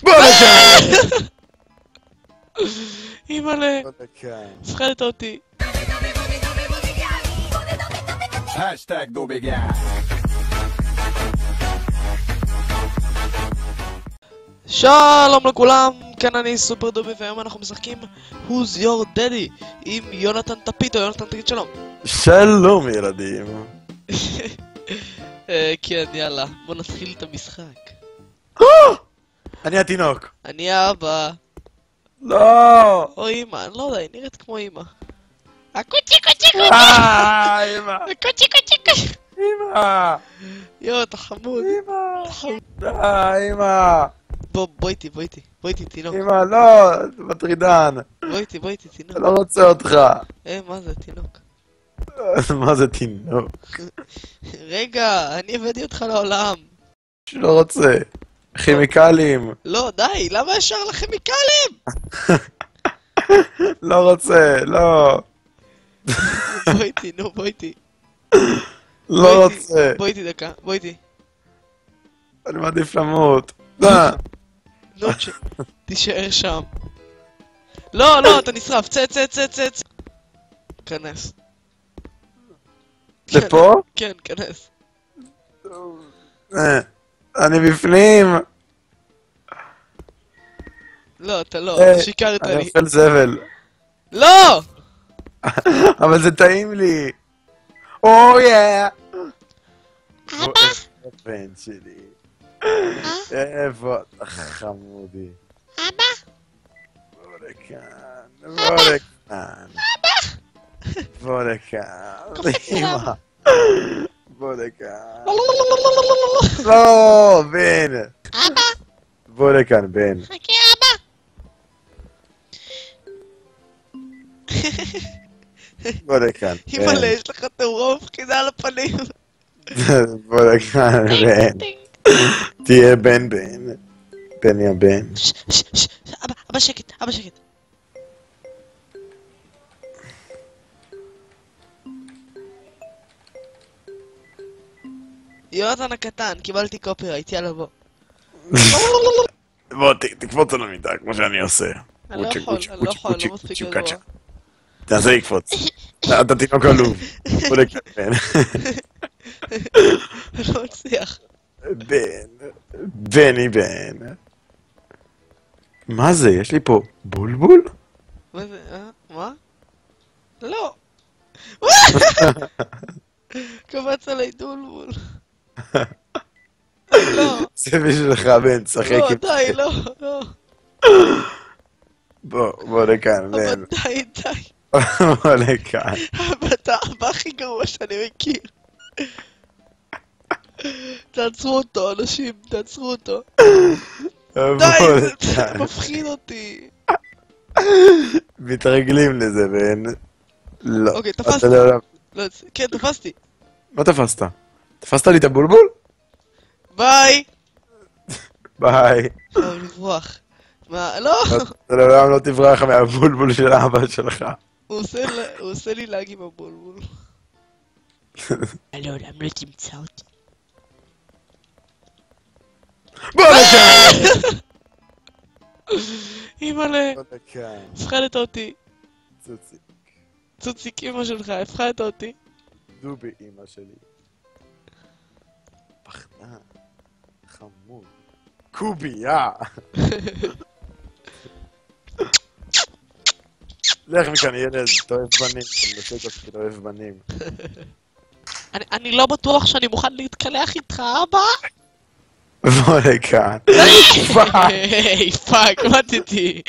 בוא לכאן! אימא'לה, בוא לכאן. הפחדת אותי. Hashtag דוביגה. שלום לכולם, כאן אני סופר דובי והיום אנחנו משחקים Who's Your Daddy עם יונתן טפיטו. יונתן, תגיד שלום. שלום ילדים. כן, יאללה, בוא נתחיל את המשחק. אני התינוק. אני האבא. לא! או אמא, אני לא יודע, היא נראית כמו אמא. הקוצ'י קוצ'י קוצ'י! אמא! הקוצ'י קוצ'י קוצ'י! אמא! יואו, אתה חמוד. אמא! די, אמא! בוא איתי, בוא איתי, תינוק. אמא, לא! זה מטרידן. בוא איתי, תינוק. אני לא רוצה אותך. מה זה, תינוק? מה זה תינוק? רגע, אני הבאתי אותך לעולם. לא רוצה. כימיקלים. לא, די, למה ישר לכימיקלים? לא רוצה, לא. בוא איתי, נו, בוא איתי. לא רוצה. בוא איתי דקה, בוא איתי. אני מעדיף למות. נו, תישאר שם. לא, אתה נשרף, צא. כנס. לפה? כן, כנס. אני בפנים. לא, אתה לא, שיקרת אני לי. אוכל זבל. לא! אבל זה טעים לי. או יא! אבא? הבן שלי. איפה אתה חמודי? אבא? בוא לכאן. בוא לכאן. אמא. בוא לכאן. לא, בן. אבא? בוא לכאן, בן. חכה, אבא. בוא לכאן, אימא'לה, יש לך תאורה מפחידה על הפנים. בוא לכאן, בן. תהיה בן. בן יא בן. אבא שקט. יונתן הקטן, קיבלתי קופירייט, יאללה בוא. בוא, תקפוץ על המיטה, כמו שאני עושה. אני לא יכול, לא מספיק גבוה. תעשה לקפוץ. אתה תינוק עלוב. בוא לכאן, בן. אני לא מצליח. בני בן. מה זה? יש לי פה בולבול? מה זה? מה? לא! קבץ עליי דולבול. לא. זה בשבילך, בן, תשחק לא, עם... די, לא. בוא לכאן, בן. די. בוא לכאן. אתה האבא הכי גרוע שאני מכיר. תעצרו אותו, אנשים, תעצרו אותו. די, זה מפחיד אותי. מתרגלים לזה, בן. לא. אוקיי, תפסתי. כן, תפסתי. מה תפסת? תפסת לי את הבולבול? ביי. ביי. לא, לברוח. מה, לא. אתה לעולם לא תברח מהבולבול של אבא שלך. הוא עושה לי להג עם הבולבול. לעולם לא תמצא אותי. בוא לכאן! אימא'לה, בוא לכאן. הפחדת אותי. צוציק. צוציק אמא שלך, הפחדת אותי. דובי אמא שלי. פחדן. חמוד. קובייה! לך מכאן ילד, אתה אוהב בנים. אני נושא אותך כי אתה אוהב בנים. אני לא בטוח שאני מוכן להתקלח איתך, אבא. בוא לכאן. היי, פאק, מתתי.